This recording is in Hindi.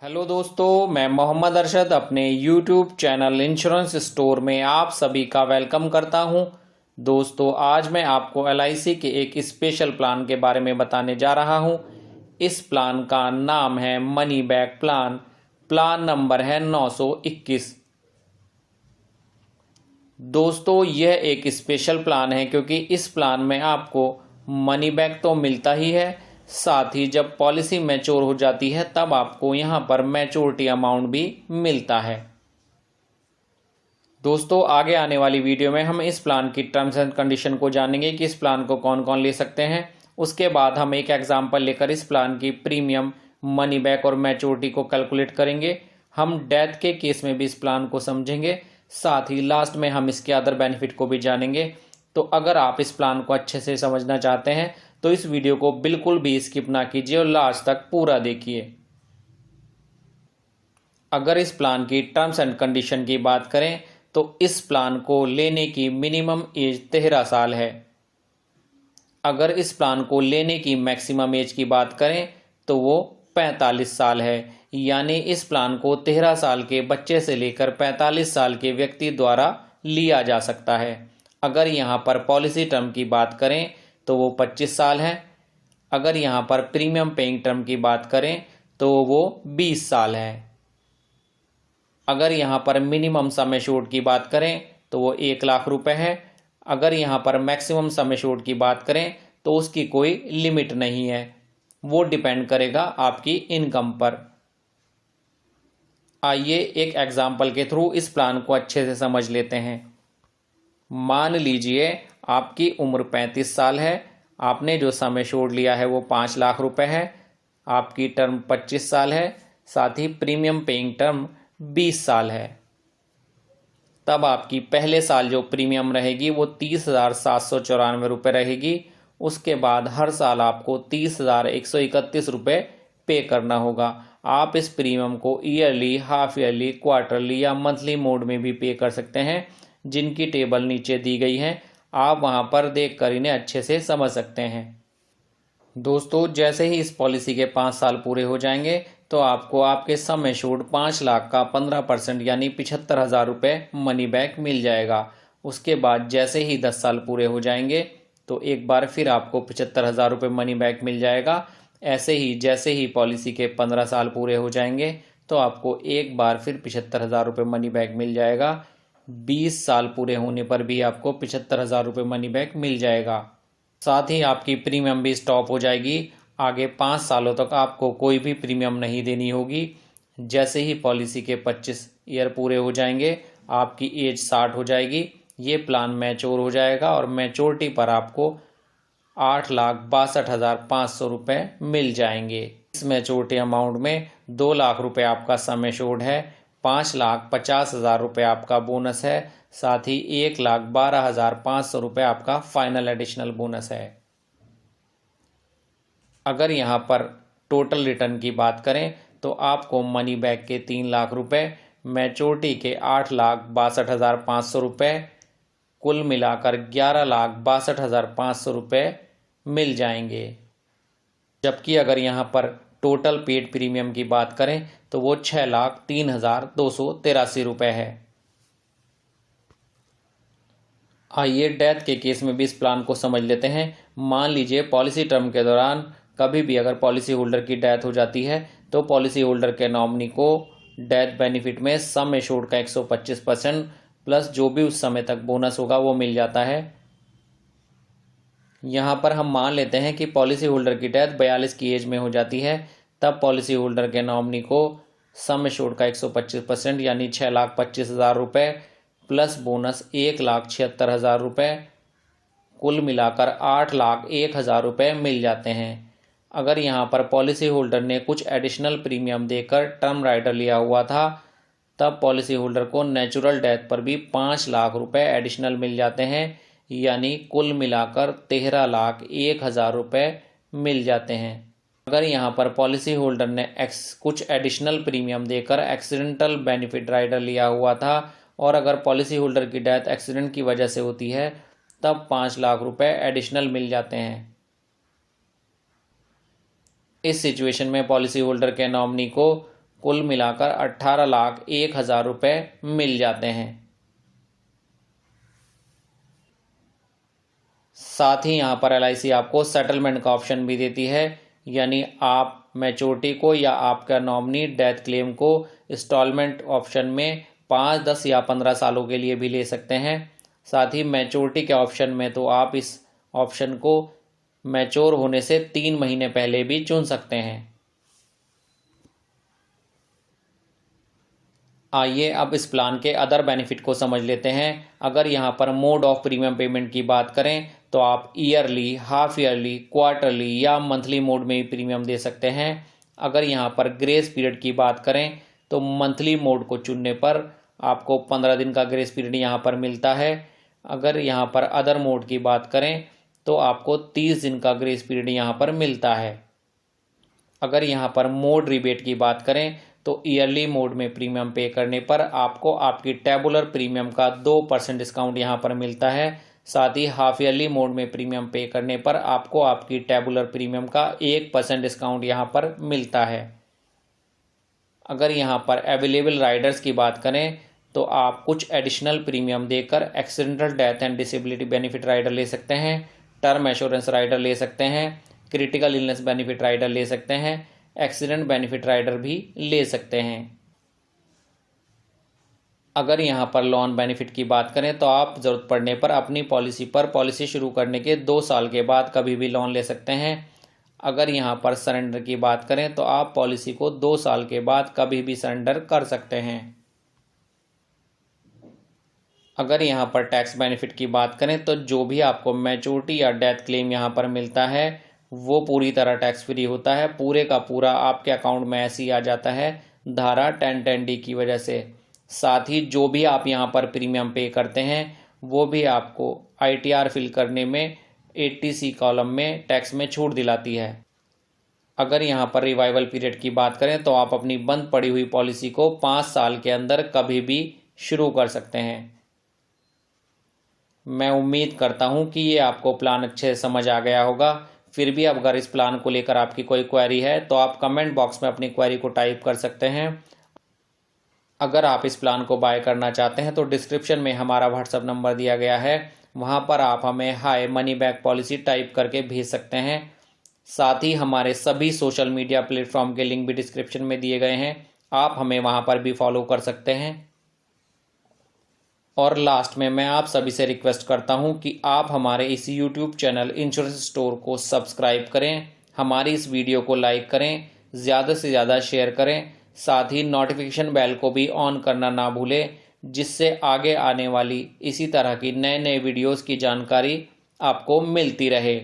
हेलो दोस्तों, मैं मोहम्मद अरशद अपने यूट्यूब चैनल इंश्योरेंस स्टोर में आप सभी का वेलकम करता हूं। दोस्तों, आज मैं आपको एलआईसी के एक स्पेशल प्लान के बारे में बताने जा रहा हूं। इस प्लान का नाम है money back plan. Plan number है 921। दोस्तों, यह एक स्पेशल प्लान है क्योंकि इस प्लान में आपको मनी बैक तो मिलता ही है, साथ ही जब पॉलिसी मैच्योर हो जाती है तब आपको यहां पर मैच्योरिटी अमाउंट भी मिलता है। दोस्तों, आगे आने वाली वीडियो में हम इस प्लान की टर्म्स एंड कंडीशन को जानेंगे कि इस प्लान को कौन कौन ले सकते हैं। उसके बाद हम एक एग्जाम्पल लेकर इस प्लान की प्रीमियम, मनी बैक और मैच्योरिटी को कैलकुलेट करेंगे। हम डेथ के केस में भी इस प्लान को समझेंगे, साथ ही लास्ट में हम इसके अदर बेनिफिट को भी जानेंगे। तो अगर आप इस प्लान को अच्छे से समझना चाहते हैं तो इस वीडियो को बिल्कुल भी स्किप ना कीजिए और लास्ट तक पूरा देखिए। अगर इस प्लान की टर्म्स एंड कंडीशन की बात करें तो इस प्लान को लेने की मिनिमम एज 13 साल है। अगर इस प्लान को लेने की मैक्सिमम एज की बात करें तो वो 45 साल है, यानी इस प्लान को 13 साल के बच्चे से लेकर 45 साल के व्यक्ति द्वारा लिया जा सकता है। अगर यहाँ पर पॉलिसी टर्म की बात करें तो वो 25 साल है। अगर यहाँ पर प्रीमियम पेइंग टर्म की बात करें तो वो 20 साल है। अगर यहाँ पर मिनिमम सम एश्योर्ड की बात करें तो वो 1 लाख रुपए है। अगर यहाँ पर मैक्सिमम सम एश्योर्ड की बात करें तो उसकी कोई लिमिट नहीं है, वो डिपेंड करेगा आपकी इनकम पर। आइए एक एग्जाम्पल के थ्रू इस प्लान को अच्छे से समझ लेते हैं। मान लीजिए आपकी उम्र 35 साल है। आपने जो सम एश्योर्ड लिया है वो 5 लाख रुपए है। आपकी टर्म 25 साल है, साथ ही प्रीमियम पेइंग टर्म 20 साल है। तब आपकी पहले साल जो प्रीमियम रहेगी वो 30,794 रुपये रहेगी। उसके बाद हर साल आपको 30,131 रुपये पे करना होगा। आप इस प्रीमियम को ईयरली, हाफ ईयरली, क्वार्टरली या मंथली मोड में भी पे कर सकते हैं, जिनकी टेबल नीचे दी गई है। आप वहां पर देख कर इन्हें अच्छे से समझ सकते हैं। दोस्तों, जैसे ही इस पॉलिसी के 5 साल पूरे हो जाएंगे तो आपको आपके सम एश्योर्ड 5 लाख का 15% यानी 75,000 रुपये मनी बैक मिल जाएगा। उसके बाद जैसे ही 10 साल पूरे हो जाएंगे तो एक बार फिर आपको 75,000 रुपये मनी बैक मिल जाएगा। ऐसे ही जैसे ही पॉलिसी के 15 साल पूरे हो जाएंगे तो आपको एक बार फिर 75,000 रुपये मनी बैक मिल जाएगा। 20 साल पूरे होने पर भी आपको 75,000 रुपये मनी बैक मिल जाएगा। साथ ही आपकी प्रीमियम भी स्टॉप हो जाएगी। आगे 5 सालों तक आपको कोई भी प्रीमियम नहीं देनी होगी। जैसे ही पॉलिसी के 25 ईयर पूरे हो जाएंगे, आपकी एज 60 हो जाएगी, ये प्लान मैच्योर हो जाएगा और मैच्योरिटी पर आपको 8,62,500 रुपये मिल जाएंगे। इस मैच्योरिटी अमाउंट में 2 लाख रुपये आपका सम एश्योर्ड है, 5,50,000 रुपये आपका बोनस है, साथ ही 1,12,500 रुपये आपका फाइनल एडिशनल बोनस है। अगर यहाँ पर टोटल रिटर्न की बात करें तो आपको मनी बैक के 3 लाख रुपए, मैच्योरिटी के 8,62,500 रुपये, कुल मिलाकर 11,62,500 रुपये मिल जाएंगे। जबकि अगर यहाँ पर टोटल पेड प्रीमियम की बात करें तो वो 6,03,283 रुपये है। आइए डेथ के केस में भी इस प्लान को समझ लेते हैं। मान लीजिए पॉलिसी टर्म के दौरान कभी भी अगर पॉलिसी होल्डर की डेथ हो जाती है तो पॉलिसी होल्डर के नॉमिनी को डेथ बेनिफिट में सम एश्योर्ड का 125% प्लस जो भी उस समय तक बोनस होगा वो मिल जाता है। यहाँ पर हम मान लेते हैं कि पॉलिसी होल्डर की डेथ 42 की एज में हो जाती है। तब पॉलिसी होल्डर के नॉमिनी को सम एश्योर्ड का 125% यानी 6,25,000 रुपये प्लस बोनस 1,76,000 रुपये, कुल मिलाकर 8,01,000 रुपये मिल जाते हैं। अगर यहाँ पर पॉलिसी होल्डर ने कुछ एडिशनल प्रीमियम देकर टर्म राइडर लिया हुआ था तब पॉलिसी होल्डर को नेचुरल डेथ पर भी 5 लाख रुपए एडिशनल मिल जाते हैं, यानी कुल मिलाकर 13,01,000 रुपये मिल जाते हैं। अगर यहाँ पर पॉलिसी होल्डर ने कुछ एडिशनल प्रीमियम देकर एक्सीडेंटल बेनिफिट राइडर लिया हुआ था और अगर पॉलिसी होल्डर की डेथ एक्सीडेंट की वजह से होती है तब 5 लाख रुपए एडिशनल मिल जाते हैं। इस सिचुएशन में पॉलिसी होल्डर के नॉमिनी को कुल मिलाकर 18,01,000 रुपये मिल जाते हैं। साथ ही यहाँ पर LIC आपको सेटलमेंट का ऑप्शन भी देती है, यानी आप मैच्योरिटी को या आपका नॉमिनी डेथ क्लेम को इंस्टॉलमेंट ऑप्शन में 5, 10 या 15 सालों के लिए भी ले सकते हैं। साथ ही मैच्योरिटी के ऑप्शन में तो आप इस ऑप्शन को मैच्योर होने से 3 महीने पहले भी चुन सकते हैं। आइए अब इस प्लान के अदर बेनिफिट को समझ लेते हैं। अगर यहाँ पर मोड ऑफ प्रीमियम पेमेंट की बात करें तो आप ईयरली, हाफ ईयरली, क्वार्टरली या मंथली मोड में भी प्रीमियम दे सकते हैं। अगर यहाँ पर ग्रेस पीरियड की बात करें तो मंथली मोड को चुनने पर आपको 15 दिन का ग्रेस पीरियड यहाँ पर मिलता है। अगर यहाँ पर अदर मोड की बात करें तो आपको 30 दिन का ग्रेस पीरियड यहाँ पर मिलता है। अगर यहाँ पर मोड रिबेट की बात करें तो ईयरली मोड में प्रीमियम पे करने पर आपको आपकी टेबुलर प्रीमियम का 2% डिस्काउंट यहाँ पर मिलता है। साथ ही हाफ ईयरली मोड में प्रीमियम पे करने पर आपको आपकी टेबुलर प्रीमियम का 1% डिस्काउंट यहाँ पर मिलता है। अगर यहाँ पर अवेलेबल राइडर्स की बात करें तो आप कुछ एडिशनल प्रीमियम देकर accidental death and disability benefit rider ले सकते हैं, टर्म एश्योरेंस राइडर ले सकते हैं, क्रिटिकल इलनेस बेनिफिट राइडर ले सकते हैं, एक्सीडेंट बेनिफिट राइडर भी ले सकते हैं। अगर यहाँ पर लोन बेनिफिट की बात करें तो आप ज़रूरत पड़ने पर अपनी पॉलिसी पर पॉलिसी शुरू करने के 2 साल के बाद कभी भी लोन ले सकते हैं। अगर यहाँ पर सरेंडर की बात करें तो आप पॉलिसी को 2 साल के बाद कभी भी सरेंडर कर सकते हैं। अगर यहाँ पर टैक्स बेनिफिट की बात करें तो जो भी आपको मैच्योरिटी या डेथ क्लेम यहाँ पर मिलता है वो पूरी तरह टैक्स फ्री होता है, पूरे का पूरा आपके अकाउंट में ऐसे ही आ जाता है धारा 1010D की वजह से। साथ ही जो भी आप यहाँ पर प्रीमियम पे करते हैं वो भी आपको ITR फिल करने में 80C कॉलम में टैक्स में छूट दिलाती है। अगर यहाँ पर रिवाइवल पीरियड की बात करें तो आप अपनी बंद पड़ी हुई पॉलिसी को 5 साल के अंदर कभी भी शुरू कर सकते हैं। मैं उम्मीद करता हूँ कि ये आपको प्लान अच्छे से समझ आ गया होगा। फिर भी अगर इस प्लान को लेकर आपकी कोई क्वेरी है तो आप कमेंट बॉक्स में अपनी क्वेरी को टाइप कर सकते हैं। अगर आप इस प्लान को बाय करना चाहते हैं तो डिस्क्रिप्शन में हमारा व्हाट्सएप नंबर दिया गया है, वहां पर आप हमें हाय मनी बैक पॉलिसी टाइप करके भेज सकते हैं। साथ ही हमारे सभी सोशल मीडिया प्लेटफॉर्म के लिंक भी डिस्क्रिप्शन में दिए गए हैं, आप हमें वहां पर भी फॉलो कर सकते हैं। और लास्ट में मैं आप सभी से रिक्वेस्ट करता हूं कि आप हमारे इस YouTube चैनल इंश्योरेंस स्टोर को सब्सक्राइब करें, हमारी इस वीडियो को लाइक करें, ज़्यादा से ज़्यादा शेयर करें, साथ ही नोटिफिकेशन बेल को भी ऑन करना ना भूलें, जिससे आगे आने वाली इसी तरह की नए नए वीडियोस की जानकारी आपको मिलती रहे।